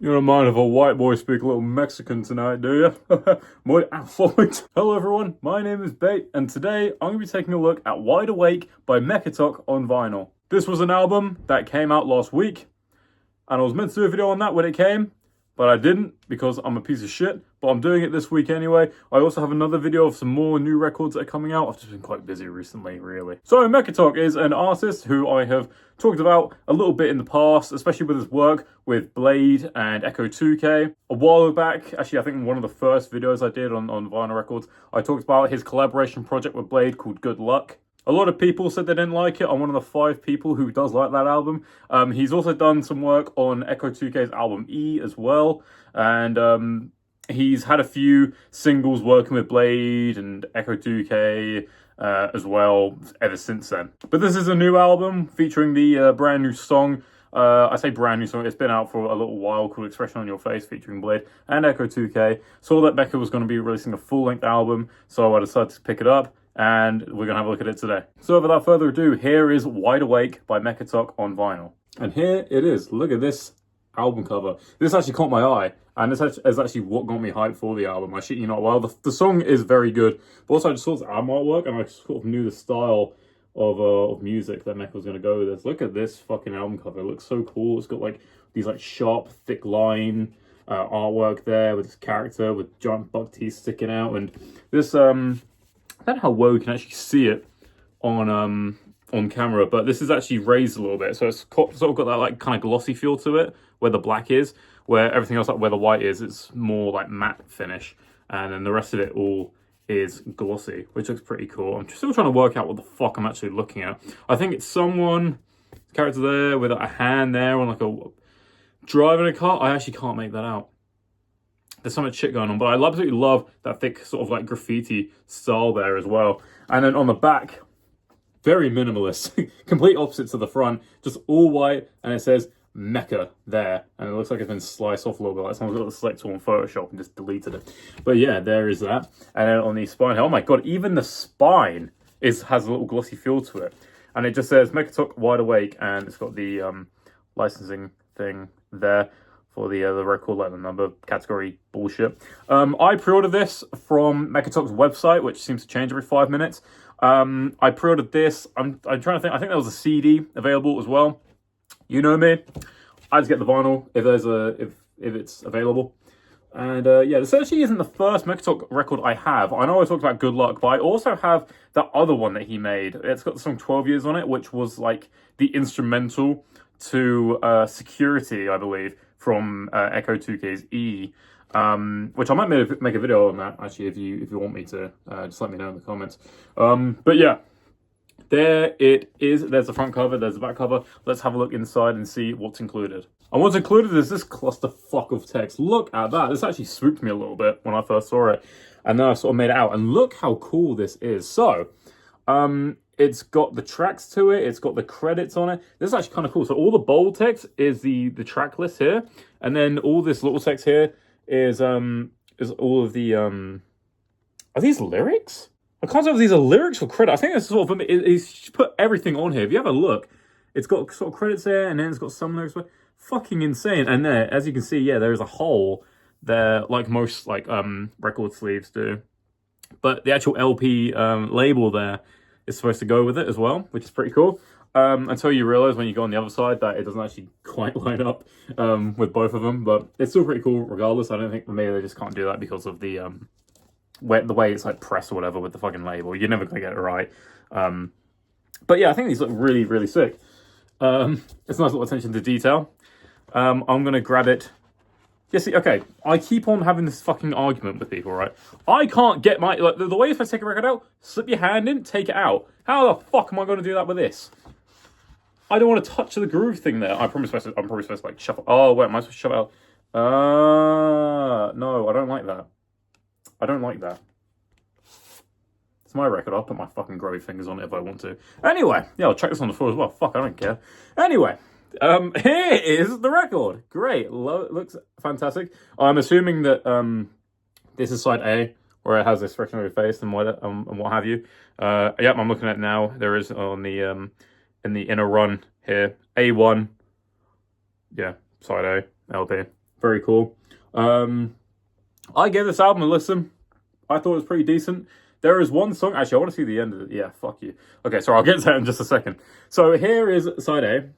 You don't mind if a white boy speak a little Mexican tonight, do you? Muy affluent. Hello everyone, my name is Bait, and today I'm going to be taking a look at Wide Awake by Mechatok on vinyl. This was an album that came out last week, and I was meant to do a video on that when it came, but I didn't because I'm a piece of shit, but I'm doing it this week anyway. I also have another video of some more new records that are coming out. I've just been quite busy recently, really. So Mechatok is an artist who I have talked about a little bit in the past, especially with his work with Bladee and Ecco2k. A while back, actually I think one of the first videos I did on vinyl records, I talked about his collaboration project with Bladee called Good Luck. A lot of people said they didn't like it. I'm one of the 5 people who does like that album. He's also done some work on Ecco2k's album E as well. And he's had a few singles working with Bladee and Ecco2k as well ever since then. But this is a new album featuring the brand new song. I say brand new song, it's been out for a little while, called Expression on Your Face, featuring Bladee and Ecco2k. Saw that Mecha was going to be releasing a full-length album, so I decided to pick it up. And we're going to have a look at it today. So without further ado, here is Wide Awake by Mechatok on vinyl. And here it is. Look at this album cover. This actually caught my eye, and this is actually what got me hyped for the album. I shit you not. Well, the song is very good, but also I just saw the album artwork, and I sort of knew the style of music that Mecha was going to go with this. Look at this fucking album cover. It looks so cool. It's got like these like sharp, thick line artwork there with this character with giant buck teeth sticking out, and this I don't know how well you can actually see it on camera, but this is actually raised a little bit, so it's sort of got that like kind of glossy feel to it, where the black is, where everything else, like where the white is, it's more like matte finish, and then the rest of it all is glossy, which looks pretty cool. I'm still trying to work out what the fuck I'm actually looking at. I think it's someone, character there with a hand there on like a driving a car. I actually can't make that out. There's so much shit going on, but I absolutely love that thick sort of like graffiti style there as well. And then on the back, very minimalist, complete opposite to the front, just all white, and it says Mecha there, and it looks like it's been sliced off a little bit, like someone's got the select tool in Photoshop and just deleted it. But yeah, there is that. And then on the spine, oh my god, even the spine has a little glossy feel to it, and it just says Mechatok Wide Awake, and it's got the licensing thing there for the record, like the number category bullshit. I pre-ordered this from Mechatok's website, which seems to change every 5 minutes. I pre-ordered this. I'm trying to think. I think there was a CD available as well. You know me. I just get the vinyl if it's available. And yeah, this actually isn't the first Mechatok record I have. I know I talked about Good Luck, but I also have that other one that he made. It's got the song 12 Years on it, which was like the instrumental to Security, I believe, from Ecco2k's E, which I might make a video on that, actually, if you want me to. Just let me know in the comments. But yeah, there it is. There's the front cover, there's the back cover. Let's have a look inside and see what's included. And what's included is this clusterfuck of text. Look at that. This actually spooked me a little bit when I first saw it, and then I sort of made it out. And look how cool this is. So, it's got the tracks to it. It's got the credits on it. This is actually kind of cool. So all the bold text is the track list here, and then all this little text here is all of the are these lyrics? I can't tell if these are lyrics or credit. I think it's sort of he's put everything on here. If you have a look, it's got sort of credits there, and then it's got some lyrics. Fucking insane. And there, as you can see, yeah, there is a hole there, like most like record sleeves do. But the actual LP label there is supposed to go with it as well, which is pretty cool. Until you realize when you go on the other side that it doesn't actually quite line up with both of them, but it's still pretty cool regardless. I don't think maybe they just can't do that because of the way it's like pressed or whatever with the fucking label. You're never gonna get it right. But yeah, I think these look really, really sick. It's a nice little attention to detail. I'm gonna grab it. Yeah, see, okay, I keep on having this fucking argument with people, right? I can't get my, like, the way if I take a record out, slip your hand in, take it out. How the fuck am I going to do that with this? I don't want to touch the groove thing there. I'm probably supposed to, like, shuffle. Oh, wait, am I supposed to shove it out? No, I don't like that. I don't like that. It's my record. I'll put my fucking grubby fingers on it if I want to. Anyway, yeah, I'll check this on the floor as well. Fuck, I don't care. Anyway. Here is the record. Great. Looks fantastic. I'm assuming that this is side A, where it has the expression of your face and what have you. Yep, I'm looking at it now. There is on the in the inner run here, A1. Yeah, side A, LP. Very cool. I gave this album a listen. I thought it was pretty decent. There is one song. Actually, I want to see the end of it. Yeah, fuck you. Okay, so I'll get to that in just a second. So here is side A.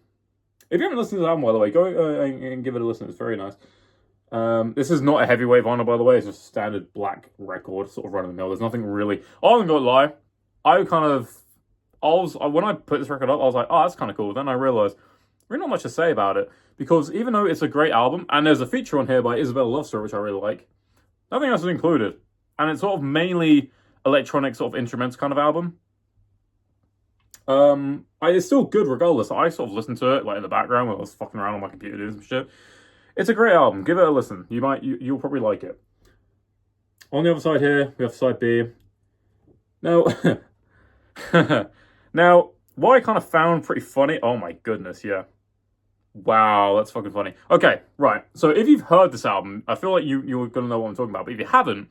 If you haven't listened to the album, by the way, go and give it a listen. It's very nice. This is not a heavyweight vinyl, by the way. It's just a standard black record, sort of run of the mill. There's nothing really. I'm gonna lie. When I put this record up, I was like, oh, that's kind of cool. Then I realized really not much to say about it because even though it's a great album and there's a feature on here by Isabella Lovestar, which I really like, nothing else is included, and it's sort of mainly electronic, sort of instrumental kind of album. It's still good regardless. I sort of listened to it like in the background when I was fucking around on my computer doing some shit. It's a great album. Give it a listen. You'll probably like it. On the other side here, we have side B. Now, now, what I kind of found pretty funny. Oh my goodness, yeah. Wow, that's fucking funny. Okay, right. So if you've heard this album, I feel like you're gonna know what I'm talking about. But if you haven't,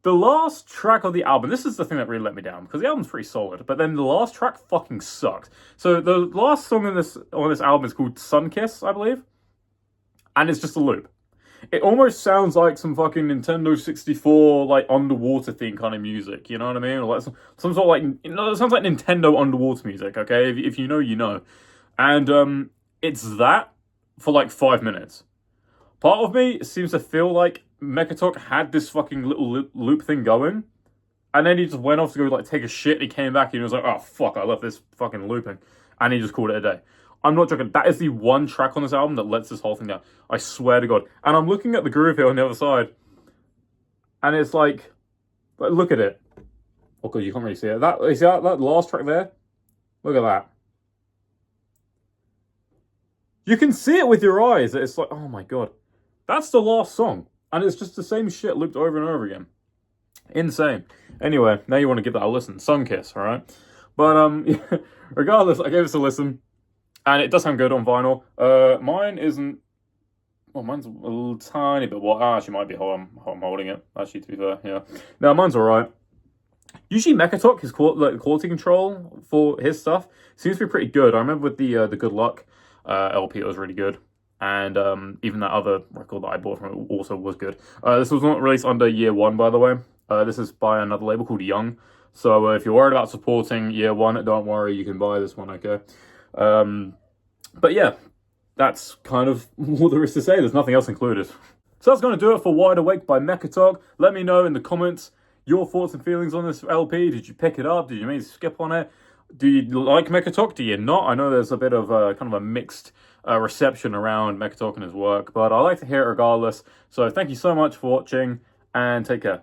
the last track of the album, this is the thing that really let me down because the album's pretty solid, but then the last track fucking sucks. So the last song on this album is called Sun Kiss, I believe, and it's just a loop. It almost sounds like some fucking Nintendo 64 like underwater theme kind of music. You know what I mean? Or like some sort of like it sounds like Nintendo underwater music. Okay, if you know, you know, and it's that for like 5 minutes. Part of me seems to feel like Mechatok had this fucking little loop thing going, and then he just went off to go like take a shit, and he came back and he was like, oh fuck, I left this fucking looping, and he just called it a day. I'm not joking, that is the one track on this album that lets this whole thing down. I swear to God. And I'm looking at the groove here on the other side, and it's like look at it. Oh god, you can't really see it. You see that last track there? Look at that. You can see it with your eyes. It's like, oh my god. That's the last song. And it's just the same shit looped over and over again. Insane. Anyway, now you want to give that a listen. Sun Kiss, alright? But, yeah, regardless, I gave this a listen. And it does sound good on vinyl. Mine isn't... Well, mine's a little tiny bit... Well, actually might be how I'm holding it. Actually, to be fair, yeah. Now, mine's alright. Usually Mechatok, his quality control for his stuff, seems to be pretty good. I remember with the Good Luck LP, it was really good. And even that other record that I bought from it also was good. This was not released under Year One, by the way. This is by another label called Young. So if you're worried about supporting Year One, don't worry, you can buy this one, okay? But yeah, that's kind of all there is to say. There's nothing else included. So that's going to do it for Wide Awake by Mechatok. Let me know in the comments your thoughts and feelings on this LP. Did you pick it up? Did you maybe skip on it? Do you like Mechatok? Do you not? I know there's a bit of kind of a mixed reception around Mechatok and his work, but I like to hear it regardless. So thank you so much for watching, and take care.